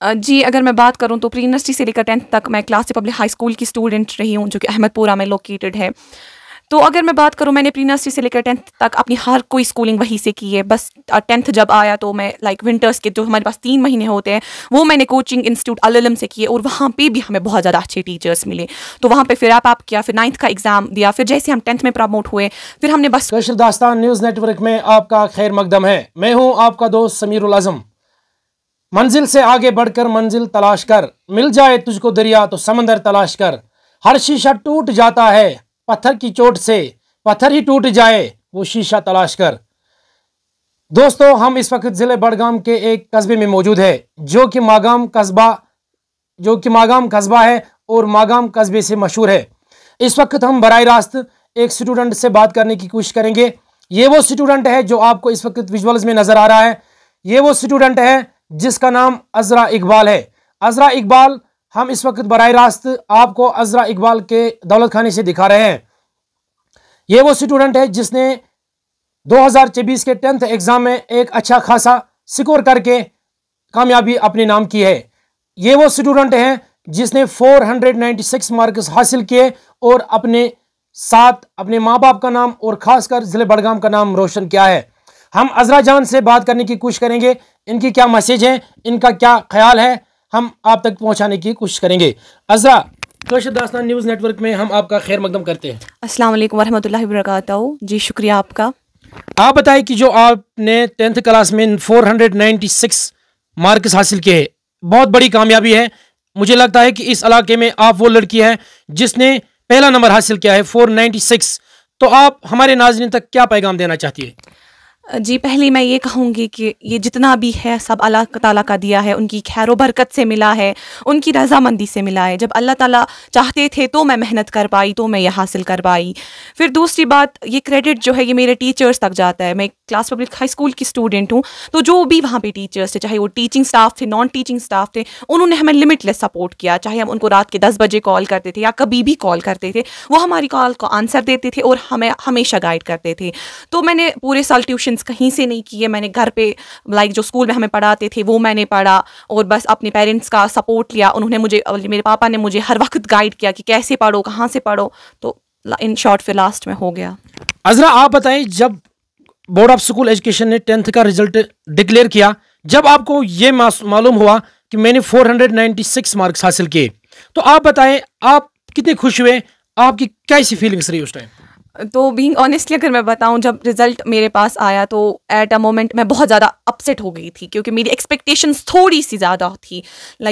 जी, अगर मैं बात करूँ तो प्री नर्सरी से लेकर 10th तक मैं क्लासिक पब्लिक हाई स्कूल की स्टूडेंट रही हूँ, जो कि अहमदपुरा में लोकेटेड है। तो अगर मैं बात करूँ, मैंने प्री नर्सरी से लेकर 10th तक अपनी हर कोई स्कूलिंग वहीं से की है। बस 10th जब आया तो मैं विंटर्स के जो हमारे पास 3 महीने होते हैं, वो मैंने कोचिंग इंस्टीट्यूट अल-इल्म से किए, और वहाँ पे भी हमें बहुत ज़्यादा अच्छे टीचर्स मिले। तो वहाँ पे फिर आप किया, फिर 9th का एग्ज़ाम दिया, फिर जैसे हम 10th में प्रमोट हुए, फिर हमने बस कशर दास्तान न्यूज़ नेटवर्क में आपका खैर मकदम है। मैं हूँ आपका दोस्त समीरुल आज़म। मंजिल से आगे बढ़कर मंजिल तलाश कर, मिल जाए तुझको दरिया तो समंदर तलाश कर। हर शीशा टूट जाता है पत्थर की चोट से, पत्थर ही टूट जाए वो शीशा तलाश कर। दोस्तों, हम इस वक्त ज़िले बड़गाम के एक कस्बे में मौजूद है, जो कि मागाम कस्बा है और मागाम कस्बे से मशहूर है। इस वक्त हम बराह रास्त एक स्टूडेंट से बात करने की कोशिश करेंगे। ये वो स्टूडेंट है जो आपको इस वक्त विजुअल्स में नज़र आ रहा है। ये वो स्टूडेंट है जिसका नाम अज़रा इकबाल है। अज़रा इकबाल, हम इस वक्त बराह रास्त आपको अज़रा इकबाल के दौलत खाने से दिखा रहे हैं। ये वो स्टूडेंट है जिसने 2024 के 10th एग्ज़ाम में एक अच्छा खासा स्कोर करके कामयाबी अपने नाम की है। ये वो स्टूडेंट हैं जिसने 496 मार्क्स हासिल किए और अपने साथ अपने माँ बाप का नाम और ख़ासकर ज़िले बड़गाम का नाम रोशन किया है। हम अज़रा जान से बात करने की कोशिश करेंगे, इनकी क्या मैसेज है, इनका क्या ख्याल है, हम आप तक पहुँचाने की कोशिश करेंगे। अज़रा, कशर दास्तान न्यूज़ नेटवर्क में हम आपका खैर मकदम करते हैं। अस्सलाम वालेकुम वरहमतुल्लाहि वबरकातुहू। जी, शुक्रिया आपका। आप बताएं कि जो आपने 10th क्लास में 496 मार्क्स हासिल किए हैं, बहुत बड़ी कामयाबी है। मुझे लगता है कि इस इलाके में आप वो लड़की हैं जिसने पहला नंबर हासिल किया है, 496। तो आप हमारे नाज़रीन तक क्या पैगाम देना चाहती है? जी, पहले मैं ये कहूँगी कि ये जितना भी है सब अल्लाह ताला का दिया है, उनकी खैर बरकत से मिला है, उनकी रज़ामंदी से मिला है। जब अल्लाह ताला चाहते थे तो मैं मेहनत कर पाई, तो मैं ये हासिल कर पाई। फिर दूसरी बात, ये क्रेडिट जो है ये मेरे टीचर्स तक जाता है। मैं क्लास पब्लिक हाई स्कूल की स्टूडेंट हूँ, तो जो भी वहाँ पे टीचर्स थे, चाहे वो टीचिंग स्टाफ थे, नॉन टीचिंग स्टाफ थे, उन्होंने हमें लिमिटलेस सपोर्ट किया। चाहे हम उनको रात के 10 बजे कॉल करते थे या कभी भी कॉल करते थे, वो हमारी कॉल को आंसर देते थे और हमें हमेशा गाइड करते थे। तो मैंने पूरे साल ट्यूशन्स कहीं से नहीं किए, मैंने घर पे जो स्कूल में हमें पढ़ाते थे वो मैंने पढ़ा, और बस अपने पेरेंट्स का सपोर्ट लिया। उन्होंने मुझे, मेरे पापा ने मुझे हर वक्त गाइड किया कि कैसे पढ़ो, कहाँ से पढ़ो। तो इन शॉर्ट फिर लास्ट में हो गया। अज़रा, आप बताएं, जब बोर्ड ऑफ स्कूल एजुकेशन ने 10th का रिजल्ट डिक्लेयर किया, जब आपको ये मालूम हुआ कि मैंने 496 मार्क्स हासिल किए, तो आप बताएं आप कितने खुश हुए, आपकी कैसी फीलिंग्स रही उस टाइम? तो बीइंग ऑनेस्टली अगर मैं बताऊं, जब रिजल्ट मेरे पास आया तो एट अ मोमेंट मैं बहुत ज़्यादा अपसेट हो गई थी, क्योंकि मेरी एक्सपेक्टेशंस थोड़ी सी ज़्यादा थी।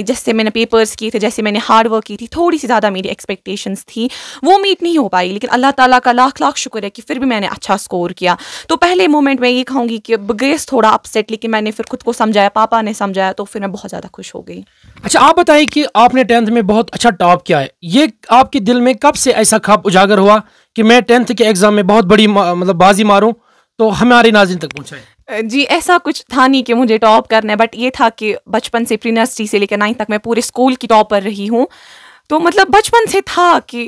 जैसे मैंने पेपर्स किए थे, जैसे मैंने हार्ड वर्क की थी, थोड़ी सी ज़्यादा मेरी एक्सपेक्टेशंस थी, वो मीट नहीं हो पाई। लेकिन अल्लाह ताला का लाख लाख शुक्र है कि फिर भी मैंने अच्छा स्कोर किया। तो पहले मोमेंट में ये कहूँगी कि बगैर थोड़ा अपसेट, लेकिन मैंने फिर खुद को समझाया, पापा ने समझाया, तो फिर मैं बहुत ज़्यादा खुश हो गई। अच्छा, आप बताएं कि आपने 10th में बहुत अच्छा टॉप किया है, ये आपके दिल में कब से ऐसा ख्वाब उजागर हुआ कि मैं 10th के एग्जाम में बहुत बड़ी बाजी मारूं, तो हमारे नाज़रीन तक पहुंचाएं? जी, ऐसा कुछ था नहीं कि मुझे टॉप करना है, बट ये था कि बचपन से प्री नर्सरी से लेकर 9th तक मैं पूरे स्कूल की टॉपर रही हूँ। तो बचपन से था कि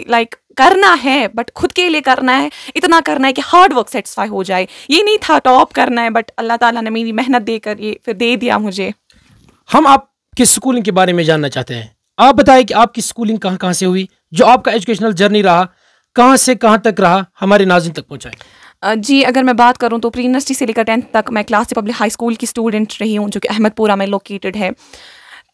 करना है, बट खुद के लिए करना है, इतना करना है कि हार्ड वर्क सेटिस्फाई हो जाए। ये नहीं था टॉप करना है, बट अल्लाह ताला ने मेरी मेहनत देकर ये फिर दे दिया मुझे। हम आपकी स्कूलिंग के बारे में जानना चाहते हैं। आप बताएं कि आपकी स्कूलिंग कहाँ कहाँ से हुई, जो आपका एजुकेशनल जर्नी रहा, कहाँ से कहाँ तक रहा, हमारे नाज़रीन तक पहुँचाएं। जी, अगर मैं बात करूँ तो प्री नर्सरी से लेकर 10th तक मैं क्लासिक पब्लिक हाई स्कूल की स्टूडेंट रही हूँ, जो कि अहमदपुरा में लोकेटेड है।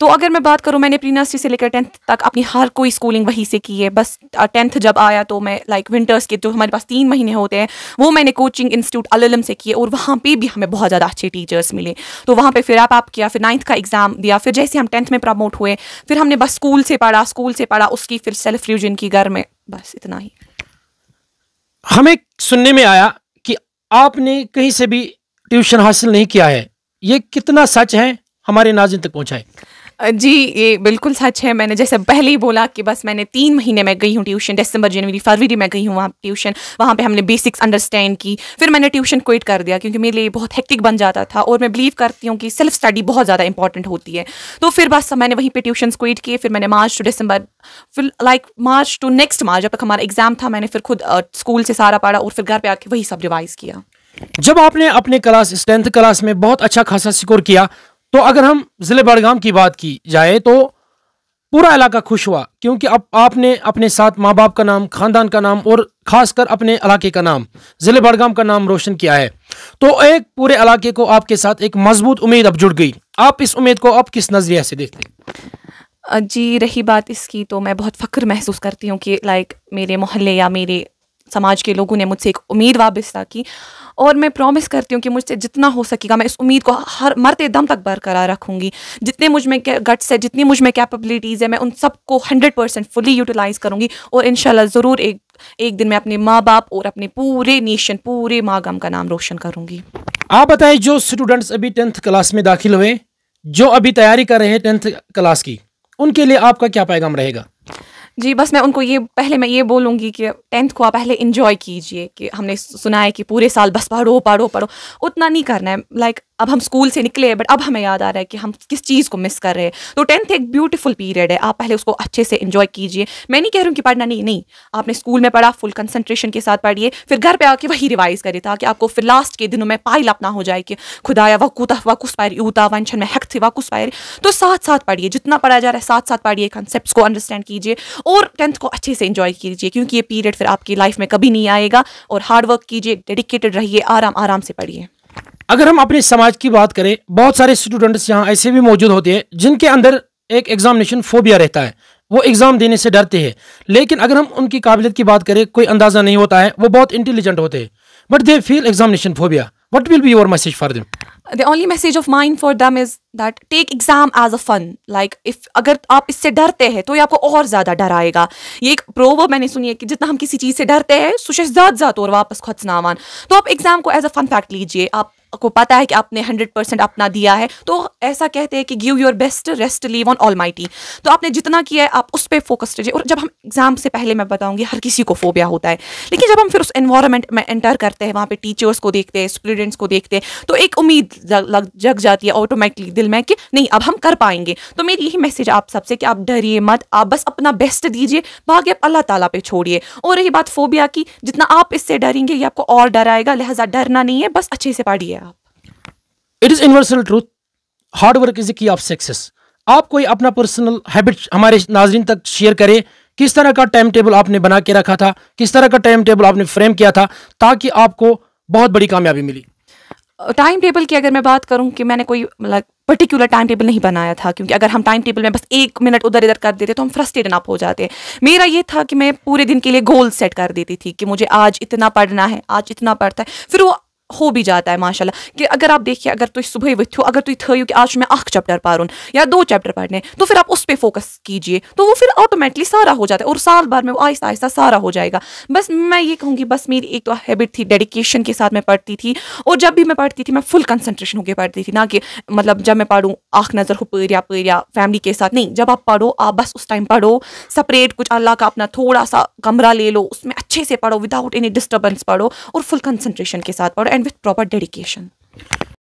तो अगर मैं बात करूँ, मैंने प्री नर्सरी से लेकर 10th तक अपनी हर कोई स्कूलिंग वहीं से की है। बस 10th जब आया तो मैं विंटर्स के जो हमारे पास 3 महीने होते हैं, वो मैंने कोचिंग इंस्टीट्यूट अल-इल्म से किए, और वहाँ पे भी हमें बहुत ज़्यादा अच्छे टीचर्स मिले। तो वहाँ पे फिर आप किया, फिर 9th का एग्ज़ाम दिया, फिर जैसे हम 10th में प्रमोट हुए, फिर हमने बस स्कूल से पढ़ा, उसकी फिर सेल्फ रिविजन की घर में, बस इतना ही। हमें सुनने में आया कि आपने कहीं से भी ट्यूशन हासिल नहीं किया है, ये कितना सच है, हमारे नाज़रीन तक पहुँचाएं। जी, ये बिल्कुल सच है। मैंने जैसे पहले ही बोला कि बस मैंने 3 महीने में गई हूँ ट्यूशन, दिसंबर, जनवरी, फरवरी में गई हूँ वहाँ ट्यूशन। वहाँ पे हमने बेसिक्स अंडरस्टैंड की, फिर मैंने ट्यूशन क्विट कर दिया क्योंकि मेरे लिए बहुत हेक्टिक बन जाता था, और मैं बिलीव करती हूँ कि सेल्फ स्टडी बहुत ज़्यादा इंपॉर्टेंट होती है। तो फिर बस मैंने वहीं पे ट्यूशन क्विट किए। फिर मैंने मार्च टू दिसंबर, फिर मार्च टू नेक्स्ट मार्च, जब तक हमारा एग्जाम था, मैंने फिर खुद स्कूल से सारा पढ़ा और फिर घर पे आके वही सब रिवाइज किया। जब आपने अपने क्लास 10th क्लास में बहुत अच्छा खासा स्कोर किया, तो अगर हम ज़िले बड़गाम की बात की जाए तो पूरा इलाका खुश हुआ, क्योंकि अब आपने अपने साथ माँ बाप का नाम, खानदान का नाम और खासकर अपने इलाके का नाम, ज़िले बड़गाम का नाम रोशन किया है। तो एक पूरे इलाके को आपके साथ एक मजबूत उम्मीद अब जुड़ गई। आप इस उम्मीद को अब किस नज़रिए से देखते हैं? जी, रही बात इसकी, तो मैं बहुत फ़ख्र महसूस करती हूँ कि लाइक मेरे मोहल्ले या मेरे समाज के लोगों ने मुझसे एक उम्मीद वाबस्ता की, और मैं प्रॉमिस करती हूँ कि मुझसे जितना हो सकेगा मैं इस उम्मीद को हर मरते दम तक बरकरार रखूँगी। जितने मुझ में गट्स है, जितनी मुझ में कैपेबिलिटीज़ है, मैं उन सबको 100% फुली यूटिलाइज़ करूँगी, और इंशाल्लाह ज़रूर एक दिन मैं अपने माँ बाप और अपने पूरे नेशन, पूरे मागाम का नाम रोशन करूँगी। आप बताएं, जो स्टूडेंट्स अभी 10th क्लास में दाखिल हुए, जो अभी तैयारी कर रहे हैं 10th क्लास की, उनके लिए आपका क्या पैगाम रहेगा? जी, बस मैं उनको ये बोलूँगी कि 10th को आप पहले एंजॉय कीजिए। कि हमने सुना है कि पूरे साल बस पढ़ो पढ़ो पढ़ो, उतना नहीं करना है। लाइक अब हम स्कूल से निकले, बट अब हमें याद आ रहा है कि हम किस चीज़ को मिस कर रहे हैं। तो 10th एक ब्यूटीफुल पीरियड है, आप पहले उसको अच्छे से एंजॉय कीजिए। मैं नहीं कह रही हूँ कि पढ़ना नहीं, आपने स्कूल में पढ़ा, फुल कंसंट्रेशन के साथ पढ़िए, फिर घर पे आके वही रिवाइज करिए, ताकि आपको फिर लास्ट के दिनों में पाइल अपना हो जाए कि खुदाया वकुस पायरी ऊता वंशन में हक थे वकुस पायरी। तो साथ साथ पढ़िए, जितना पढ़ा जा रहा है साथ साथ पढ़िए, कॉन्सेप्ट्स को अंडरस्टैंड कीजिए, और 10th को अच्छे से एंजॉय कीजिए, क्योंकि ये पीरियड फिर आपकी लाइफ में कभी नहीं आएगा। और हार्ड वर्क कीजिए, डेडिकेटेड रहिए, आराम आराम से पढ़िए। अगर हम अपने समाज की बात करें, बहुत सारे स्टूडेंट्स यहाँ ऐसे भी मौजूद होते हैं जिनके अंदर एक एग्जामिनेशन फोबिया रहता है, वो एग्जाम देने से डरते हैं। लेकिन अगर हम उनकी काबिलियत की बात करें, कोई अंदाजा नहीं होता है, वो बहुत इंटेलिजेंट होते हैं, but they feel examination phobia. What will be your message for them? The only message of mine for them is that take exam as a fun. Like अगर आप इससे डरते हैं तो ये आपको और ज़्यादा डराएगा। ये एक प्रोवर्ब मैंने सुनी है कि जितना हम किसी चीज़ से डरते हैं सुशे ज़्यादा और वापस खुद स्नावान। तो आप एग्जाम को एज अ फन फैक्ट लीजिए। आपको पता है कि आपने 100% अपना दिया है, तो ऐसा कहते हैं कि give your best, rest leave on almighty. तो आपने जितना किया है आप उस पर फोकस कीजिए। और जब हम एग्जाम से पहले, मैं बताऊंगी, हर किसी को फोबिया होता है, लेकिन जब हम फिर उस एनवायरनमेंट में एंटर करते हैं, वहाँ पे टीचर्स को देखते हैं, स्टूडेंट्स को देखते हैं, तो एक उम्मीद जग जाती है ऑटोमेटिकली दिल में कि नहीं, अब हम कर पाएंगे। तो मेरी यही मैसेज आप सबसे कि आप डरिए मत, आप बस अपना बेस्ट दीजिए, बाकी आप अल्लाह ताला पे छोड़िए। और रही बात फोबिया की, जितना आप इससे डरेंगे ये आपको और डराएगा, लिहाजा डरना नहीं है, बस अच्छे से पढ़िए आप। It is universal truth, hard work is the key of success. आप कोई अपना पर्सनल हैबिट हमारे नाजरीन तक शेयर करें, किस तरह का टाइम टेबल आपने बना के रखा था, किस तरह का टाइम टेबल आपने फ्रेम किया था ताकि आपको बहुत बड़ी कामयाबी मिली? टाइम टेबल की अगर मैं बात करूं कि मैंने कोई मतलब पर्टिकुलर टाइम टेबल नहीं बनाया था, क्योंकि अगर हम टाइम टेबल में बस 1 मिनट उधर इधर कर देते तो हम फ्रस्ट्रेटेड अप हो जाते। मेरा ये था कि मैं पूरे दिन के लिए गोल सेट कर देती थी कि मुझे आज इतना पढ़ना है, आज इतना पढ़ता है, फिर वो हो भी जाता है माशाल्लाह। कि अगर आप देखिए, अगर तुम सुबह वो अगर तुम थो कि आज मैं 1 चैप्टर पढ़ूँ या 2 चैप्टर पढ़ने, तो फिर आप उस पर फोकस कीजिए, तो वो फिर ऑटोमेटिकली सारा हो जाता है, और साल भर में वो आहिस्ता आहिस्ता सारा हो जाएगा। बस मैं ये कहूँगी, बस मेरी एक तो हैबिट थी, डेडिकेशन के साथ मैं पढ़ती थी, और जब भी मैं पढ़ती थी मैं फुल कंसंट्रेशन होकर पढ़ती थी, ना कि मतलब जब मैं पढ़ूँ आँख नज़र हो पर या फैमिली के साथ, नहीं। जब आप पढ़ो, आप बस उस टाइम पढ़ो, सेपरेट कुछ अल्लाह का अपना थोड़ा सा कमरा ले लो, उसमें अच्छे से पढ़ो, विदाउट एनी डिस्टर्बेंस पढ़ो, और फुल कंसंट्रेशन के साथ पढ़ो, एंड विथ प्रॉपर डेडिकेशन।